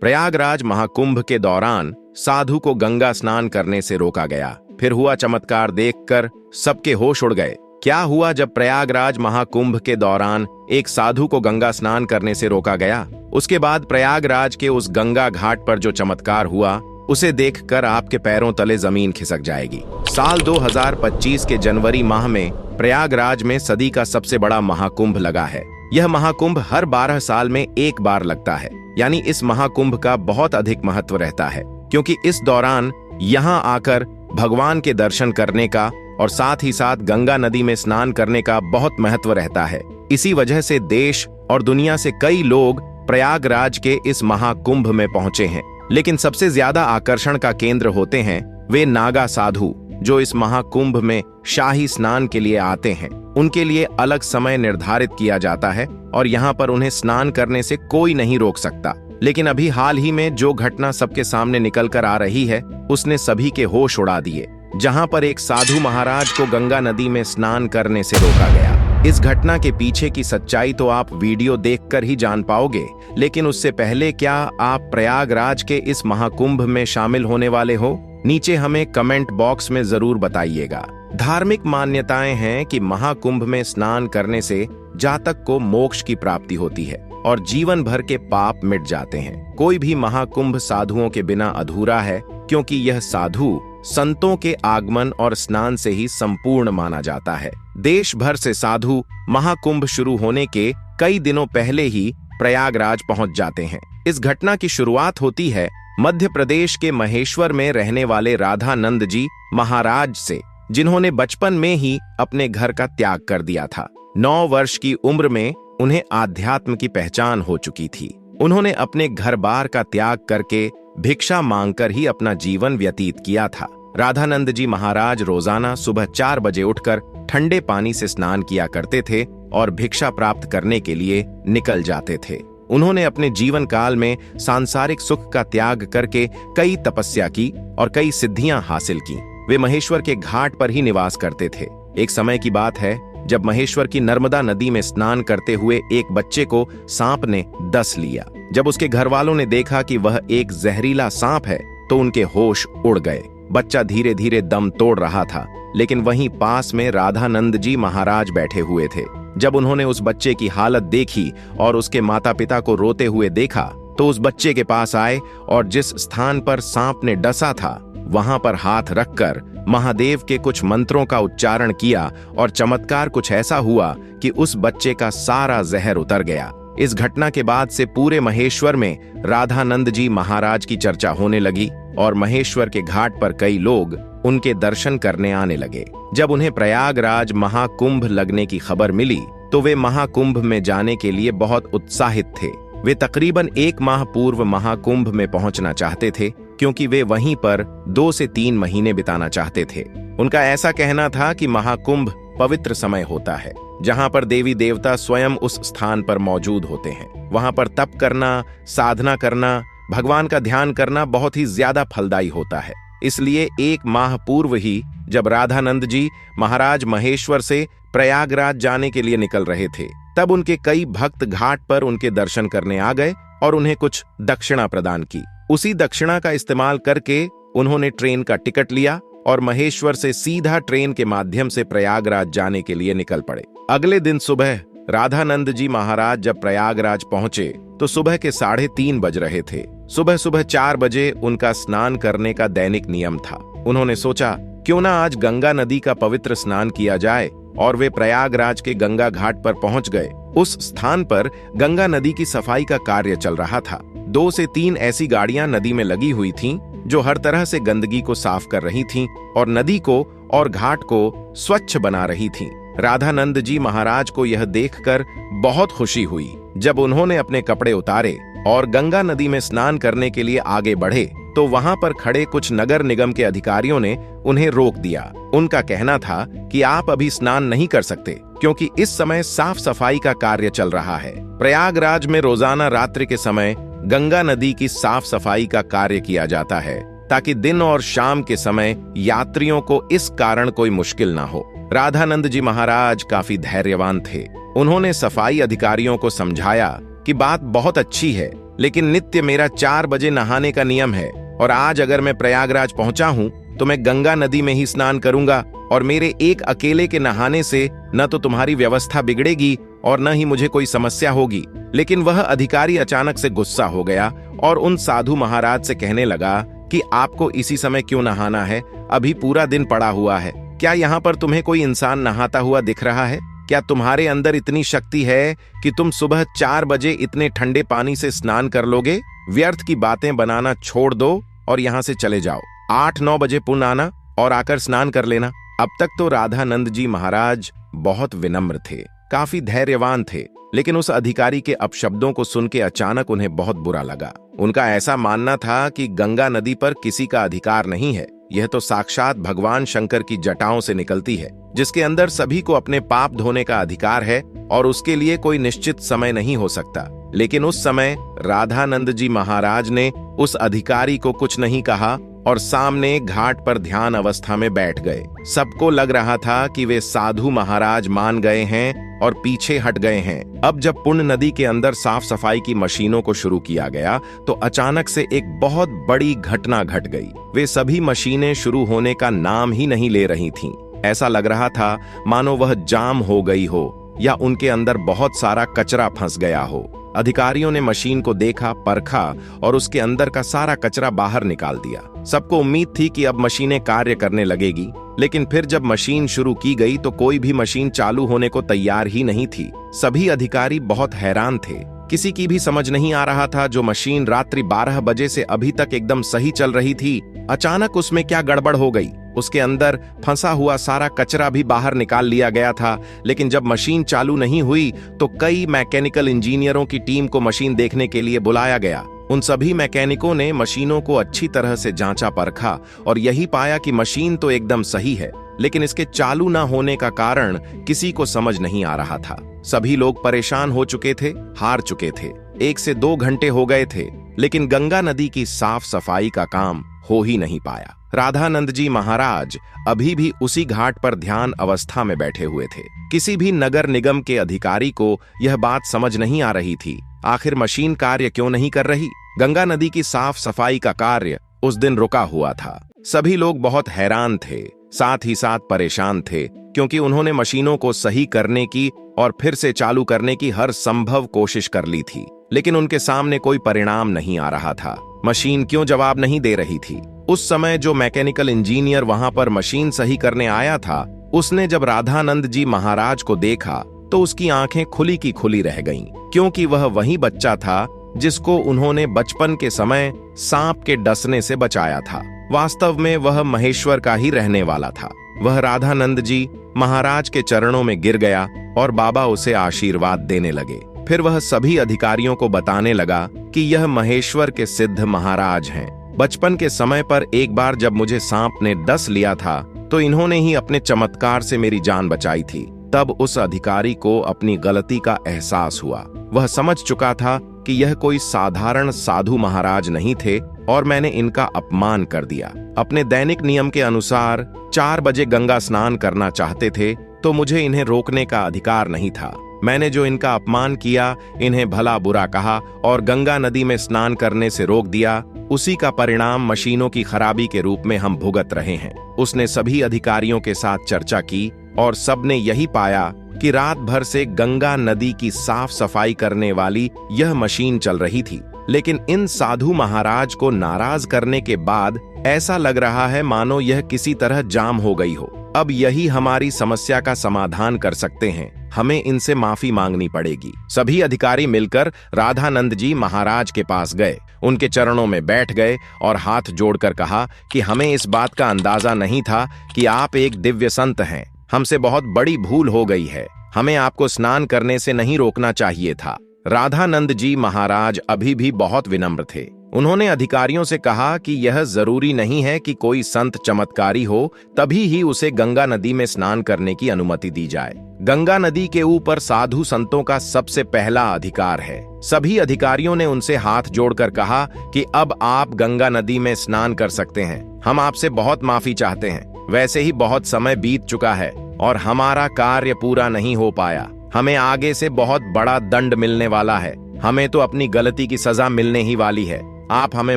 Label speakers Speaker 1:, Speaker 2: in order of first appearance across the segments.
Speaker 1: प्रयागराज महाकुंभ के दौरान साधु को गंगा स्नान करने से रोका गया। फिर हुआ चमत्कार देखकर सबके होश उड़ गए। क्या हुआ जब प्रयागराज महाकुंभ के दौरान एक साधु को गंगा स्नान करने से रोका गया? उसके बाद प्रयागराज के उस गंगा घाट पर जो चमत्कार हुआ उसे देखकर आपके पैरों तले जमीन खिसक जाएगी। साल 2025 के जनवरी माह में प्रयागराज में सदी का सबसे बड़ा महाकुंभ लगा है। यह महाकुंभ हर 12 साल में एक बार लगता है, यानी इस महाकुंभ का बहुत अधिक महत्व रहता है, क्योंकि इस दौरान यहाँ आकर भगवान के दर्शन करने का और साथ ही साथ गंगा नदी में स्नान करने का बहुत महत्व रहता है। इसी वजह से देश और दुनिया से कई लोग प्रयागराज के इस महाकुंभ में पहुंचे हैं। लेकिन सबसे ज्यादा आकर्षण का केंद्र होते हैं वे नागा साधु, जो इस महाकुंभ में शाही स्नान के लिए आते हैं। उनके लिए अलग समय निर्धारित किया जाता है और यहाँ पर उन्हें स्नान करने से कोई नहीं रोक सकता। लेकिन अभी हाल ही में जो घटना सबके सामने निकल कर आ रही है उसने सभी के होश उड़ा दिए, जहाँ पर एक साधु महाराज को गंगा नदी में स्नान करने से रोका गया। इस घटना के पीछे की सच्चाई तो आप वीडियो देखकर ही जान पाओगे, लेकिन उससे पहले क्या आप प्रयागराज के इस महाकुंभ में शामिल होने वाले हो? नीचे हमें कमेंट बॉक्स में जरूर बताइएगा। धार्मिक मान्यताएं हैं कि महाकुंभ में स्नान करने से जातक को मोक्ष की प्राप्ति होती है और जीवन भर के पाप मिट जाते हैं। कोई भी महाकुंभ साधुओं के बिना अधूरा है, क्योंकि यह साधु संतों के आगमन और स्नान से ही संपूर्ण माना जाता है। देश भर से साधु महाकुंभ शुरू होने के कई दिनों पहले ही प्रयागराज पहुंच जाते हैं। इस घटना की शुरुआत होती है मध्य प्रदेश के महेश्वर में रहने वाले राधानंद जी महाराज से, जिन्होंने बचपन में ही अपने घर का त्याग कर दिया था। 9 वर्ष की उम्र में उन्हें आध्यात्म की पहचान हो चुकी थी। उन्होंने अपने घर बार का त्याग करके भिक्षा मांगकर ही अपना जीवन व्यतीत किया था। राधानंद जी महाराज रोजाना सुबह 4 बजे उठकर ठंडे पानी से स्नान किया करते थे और भिक्षा प्राप्त करने के लिए निकल जाते थे। उन्होंने अपने जीवन काल में सांसारिक सुख का त्याग करके कई तपस्या की और कई सिद्धियां हासिल की। वे महेश्वर के घाट पर ही निवास करते थे। एक समय की बात है जब महेश्वर की नर्मदा नदी में स्नान करते हुए एक बच्चे को सांप ने डस लिया। जब उसके घर वालों ने देखा कि वह एक जहरीला सांप है तो उनके होश उड़ गए। बच्चा धीरे धीरे दम तोड़ रहा था, लेकिन वहीं पास में राधानंद जी महाराज बैठे हुए थे। जब उन्होंने उस बच्चे की हालत देखी और उसके माता पिता को रोते हुए देखा तो उस बच्चे के पास आए और जिस स्थान पर सांप ने डसा था वहां पर हाथ रखकर महादेव के कुछ मंत्रों का उच्चारण किया और चमत्कार कुछ ऐसा हुआ कि उस बच्चे का सारा जहर उतर गया। इस घटना के बाद से पूरे महेश्वर में राधानंद जी महाराज की चर्चा होने लगी और महेश्वर के घाट पर कई लोग उनके दर्शन करने आने लगे। जब उन्हें प्रयागराज महाकुंभ लगने की खबर मिली तो वे महाकुंभ में जाने के लिए बहुत उत्साहित थे। वे तकरीबन 1 माह पूर्व महाकुंभ में पहुंचना चाहते थे, क्योंकि वे वहीं पर 2 से 3 महीने बिताना चाहते थे। उनका ऐसा कहना था कि महाकुंभ पवित्र समय होता है जहां पर देवी देवता स्वयं उस स्थान पर मौजूद होते हैं। वहां पर तप करना, साधना करना, भगवान का ध्यान करना बहुत ही ज्यादा फलदायी होता है। इसलिए 1 माह पूर्व ही जब राधानंद जी महाराज महेश्वर से प्रयागराज जाने के लिए निकल रहे थे, तब उनके कई भक्त घाट पर उनके दर्शन करने आ गए और उन्हें कुछ दक्षिणा प्रदान की। उसी दक्षिणा का इस्तेमाल करके उन्होंने ट्रेन का टिकट लिया और महेश्वर से सीधा ट्रेन के माध्यम से प्रयागराज जाने के लिए निकल पड़े। अगले दिन सुबह राधानंद जी महाराज जब प्रयागराज पहुंचे तो सुबह के 3:30 बज रहे थे। सुबह सुबह 4 बजे उनका स्नान करने का दैनिक नियम था। उन्होंने सोचा क्यों ना आज गंगा नदी का पवित्र स्नान किया जाए और वे प्रयागराज के गंगा घाट पर पहुंच गए। उस स्थान पर गंगा नदी की सफाई का कार्य चल रहा था। 2 से 3 ऐसी गाड़ियां नदी में लगी हुई थीं जो हर तरह से गंदगी को साफ कर रही थीं और नदी को और घाट को स्वच्छ बना रही थीं। राधानंद जी महाराज को यह देखकर बहुत खुशी हुई। जब उन्होंने अपने कपड़े उतारे और गंगा नदी में स्नान करने के लिए आगे बढ़े तो वहां पर खड़े कुछ नगर निगम के अधिकारियों ने उन्हें रोक दिया। उनका कहना था कि आप अभी स्नान नहीं कर सकते, क्योंकि इस समय साफ सफाई का कार्य चल रहा है। प्रयागराज में रोजाना रात्रि के समय गंगा नदी की साफ सफाई का कार्य किया जाता है, ताकि दिन और शाम के समय यात्रियों को इस कारण कोई मुश्किल ना हो। राधानंद जी महाराज काफी धैर्यवान थे। उन्होंने सफाई अधिकारियों को समझाया कि बात बहुत अच्छी है, लेकिन नित्य मेरा 4 बजे नहाने का नियम है और आज अगर मैं प्रयागराज पहुंचा हूं तो मैं गंगा नदी में ही स्नान करूंगा और मेरे एक अकेले के नहाने से न तो तुम्हारी व्यवस्था बिगड़ेगी और न ही मुझे कोई समस्या होगी। लेकिन वह अधिकारी अचानक से गुस्सा हो गया और उन साधु महाराज से कहने लगा कि आपको इसी समय क्यों नहाना है? अभी पूरा दिन पड़ा हुआ है। क्या यहाँ पर तुम्हें कोई इंसान नहाता हुआ दिख रहा है? क्या तुम्हारे अंदर इतनी शक्ति है कि तुम सुबह 4 बजे इतने ठंडे पानी से स्नान कर लोगे? व्यर्थ की बातें बनाना छोड़ दो और यहाँ से चले जाओ। 8-9 बजे पुनः आना और आकर स्नान कर लेना। अब तक तो राधानंद जी महाराज बहुत विनम्र थे, काफी धैर्यवान थे, लेकिन उस अधिकारी के अपशब्दों को सुन के अचानक उन्हें बहुत बुरा लगा। उनका ऐसा मानना था कि गंगा नदी पर किसी का अधिकार नहीं है, यह तो साक्षात भगवान शंकर की जटाओं से निकलती है, जिसके अंदर सभी को अपने पाप धोने का अधिकार है और उसके लिए कोई निश्चित समय नहीं हो सकता। लेकिन उस समय राधानंद जी महाराज ने उस अधिकारी को कुछ नहीं कहा और सामने घाट पर ध्यान अवस्था में बैठ गए। सबको लग रहा था कि वे साधु महाराज मान गए हैं और पीछे हट गए हैं। अब जब पुण्य नदी के अंदर साफ सफाई की मशीनों को शुरू किया गया तो अचानक से एक बहुत बड़ी घटना घट गई। वे सभी मशीनें शुरू होने का नाम ही नहीं ले रही थीं। ऐसा लग रहा था मानो वह जाम हो गई हो या उनके अंदर बहुत सारा कचरा फंस गया हो। अधिकारियों ने मशीन को देखा, परखा और उसके अंदर का सारा कचरा बाहर निकाल दिया। सबको उम्मीद थी कि अब मशीनें कार्य करने लगेगी, लेकिन फिर जब मशीन शुरू की गई तो कोई भी मशीन चालू होने को तैयार ही नहीं थी। सभी अधिकारी बहुत हैरान थे। किसी की भी समझ नहीं आ रहा था जो मशीन रात्रि 12 बजे से अभी तक एकदम सही चल रही थी, अचानक उसमें क्या गड़बड़ हो गई। उसके अंदर फंसा हुआ सारा कचरा भी बाहर निकाल लिया गया था, लेकिन जब मशीन चालू नहीं हुई तो कई मैकेनिकल इंजीनियरों की टीम को मशीन देखने के लिए बुलाया गया। उन सभी मैकेनिकों ने मशीनों को अच्छी तरह से जांचा परखा और यही पाया कि मशीन तो एकदम सही है, लेकिन इसके चालू न होने का कारण किसी को समझ नहीं आ रहा था। सभी लोग परेशान हो चुके थे, हार चुके थे। 1 से 2 घंटे हो गए थे, लेकिन गंगा नदी की साफ सफाई का काम हो ही नहीं पाया। राधानंद जी महाराज अभी भी उसी घाट पर ध्यान अवस्था में बैठे हुए थे। किसी भी नगर निगम के अधिकारी को यह बात समझ नहीं आ रही थी, आखिर मशीन कार्य क्यों नहीं कर रही। गंगा नदी की साफ सफाई का कार्य उस दिन रुका हुआ था। सभी लोग बहुत हैरान थे, साथ ही साथ परेशान थे, क्योंकि उन्होंने मशीनों को सही करने की और फिर से चालू करने की हर संभव कोशिश कर ली थी, लेकिन उनके सामने कोई परिणाम नहीं आ रहा था। मशीन क्यों जवाब नहीं दे रही थी? उस समय जो मैकेनिकल इंजीनियर वहां पर मशीन सही करने आया था, उसने जब राधानंद जी महाराज को देखा तो उसकी आंखें खुली की खुली रह गईं, क्योंकि वह वही बच्चा था जिसको उन्होंने बचपन के समय सांप के डसने से बचाया था। वास्तव में वह महेश्वर का ही रहने वाला था। वह राधानंद जी महाराज के चरणों में गिर गया और बाबा उसे आशीर्वाद देने लगे। फिर वह सभी अधिकारियों को बताने लगा कि यह महेश्वर के सिद्ध महाराज हैं। बचपन के समय पर एक बार जब मुझे सांप ने डस लिया था तो इन्होंने ही अपने चमत्कार से मेरी जान बचाई थी। तब उस अधिकारी को अपनी गलती का एहसास हुआ। वह समझ चुका था कि यह कोई साधारण साधु महाराज नहीं थे और मैंने इनका अपमान कर दिया। अपने दैनिक नियम के अनुसार 4 बजे गंगा स्नान करना चाहते थे तो मुझे इन्हें रोकने का अधिकार नहीं था। मैंने जो इनका अपमान किया, इन्हें भला बुरा कहा और गंगा नदी में स्नान करने से रोक दिया, उसी का परिणाम मशीनों की खराबी के रूप में हम भुगत रहे हैं। उसने सभी अधिकारियों के साथ चर्चा की और सबने यही पाया कि रात भर से गंगा नदी की साफ सफाई करने वाली यह मशीन चल रही थी, लेकिन इन साधु महाराज को नाराज करने के बाद ऐसा लग रहा है मानो यह किसी तरह जाम हो गई हो। अब यही हमारी समस्या का समाधान कर सकते हैं, हमें इनसे माफी मांगनी पड़ेगी। सभी अधिकारी मिलकर राधानंद जी महाराज के पास गए, उनके चरणों में बैठ गए और हाथ जोड़कर कहा कि हमें इस बात का अंदाजा नहीं था कि आप एक दिव्य संत हैं। हमसे बहुत बड़ी भूल हो गई है, हमें आपको स्नान करने से नहीं रोकना चाहिए था। राधानंद जी महाराज अभी भी बहुत विनम्र थे। उन्होंने अधिकारियों से कहा कि यह जरूरी नहीं है कि कोई संत चमत्कारी हो तभी ही उसे गंगा नदी में स्नान करने की अनुमति दी जाए। गंगा नदी के ऊपर साधु संतों का सबसे पहला अधिकार है। सभी अधिकारियों ने उनसे हाथ जोड़कर कहा कि अब आप गंगा नदी में स्नान कर सकते हैं। हम आपसे बहुत माफी चाहते हैं। वैसे ही बहुत समय बीत चुका है और हमारा कार्य पूरा नहीं हो पाया। हमें आगे से बहुत बड़ा दंड मिलने वाला है। हमें तो अपनी गलती की सजा मिलने ही वाली है, आप हमें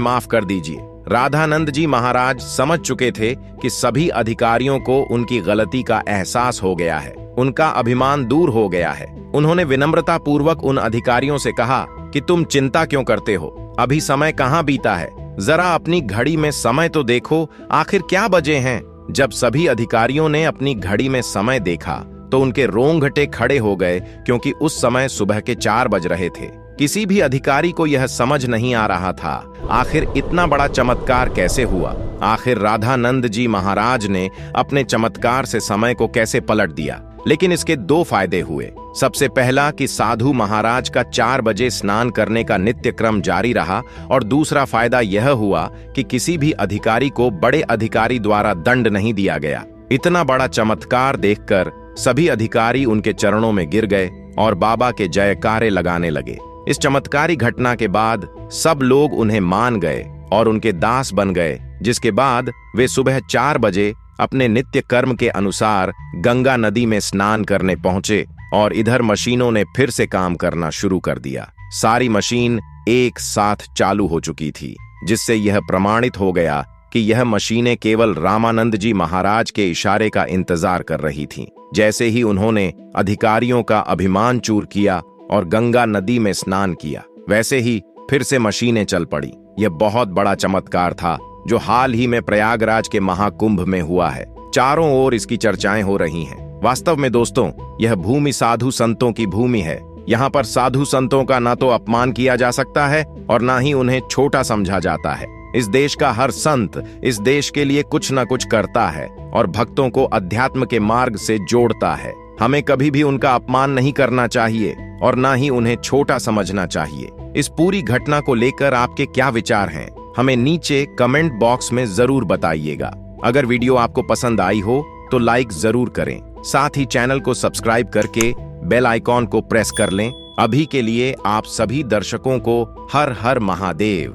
Speaker 1: माफ कर दीजिए। राधानंद जी महाराज समझ चुके थे कि सभी अधिकारियों को उनकी गलती का एहसास हो गया है, उनका अभिमान दूर हो गया है। उन्होंने विनम्रता पूर्वक उन अधिकारियों से कहा कि तुम चिंता क्यों करते हो, अभी समय कहाँ बीता है, जरा अपनी घड़ी में समय तो देखो, आखिर क्या बजे हैं। जब सभी अधिकारियों ने अपनी घड़ी में समय देखा तो उनके रोंगटे खड़े हो गए, क्योंकि उस समय सुबह के 4 बज रहे थे। किसी भी अधिकारी को यह समझ नहीं आ रहा था आखिर इतना बड़ा चमत्कार कैसे हुआ। आखिर राधानंद जी महाराज ने अपने चमत्कार से समय को कैसे पलट दिया। लेकिन इसके 2 फायदे हुए। सबसे पहला कि साधु महाराज का 4 बजे स्नान करने का नित्य क्रम जारी रहा, और दूसरा फायदा यह हुआ कि किसी भी अधिकारी को बड़े अधिकारी द्वारा दंड नहीं दिया गया। इतना बड़ा चमत्कार देखकर सभी अधिकारी उनके चरणों में गिर गए और बाबा के जयकारे लगाने लगे। इस चमत्कारी घटना के बाद सब लोग उन्हें मान गए और उनके दास बन गए, जिसके बाद वे सुबह 4 बजे अपने नित्य कर्म के अनुसार गंगा नदी में स्नान करने पहुंचे और इधर मशीनों ने फिर से काम करना शुरू कर दिया। सारी मशीन एक साथ चालू हो चुकी थी, जिससे यह प्रमाणित हो गया कि यह मशीनें केवल रामानंद जी महाराज के इशारे का इंतजार कर रही थीं। जैसे ही उन्होंने अधिकारियों का अभिमान चूर किया और गंगा नदी में स्नान किया, वैसे ही फिर से मशीनें चल पड़ी। यह बहुत बड़ा चमत्कार था जो हाल ही में प्रयागराज के महाकुंभ में हुआ है। चारों ओर इसकी चर्चाएं हो रही हैं। वास्तव में दोस्तों, यह भूमि साधु संतों की भूमि है। यहाँ पर साधु संतों का ना तो अपमान किया जा सकता है और ना ही उन्हें छोटा समझा जाता है। इस देश का हर संत इस देश के लिए कुछ न कुछ करता है और भक्तों को अध्यात्म के मार्ग से जोड़ता है। हमें कभी भी उनका अपमान नहीं करना चाहिए और ना ही उन्हें छोटा समझना चाहिए। इस पूरी घटना को लेकर आपके क्या विचार हैं, हमें नीचे कमेंट बॉक्स में जरूर बताइएगा। अगर वीडियो आपको पसंद आई हो तो लाइक जरूर करें, साथ ही चैनल को सब्सक्राइब करके बेल आइकॉन को प्रेस कर लें। अभी के लिए आप सभी दर्शकों को हर हर महादेव।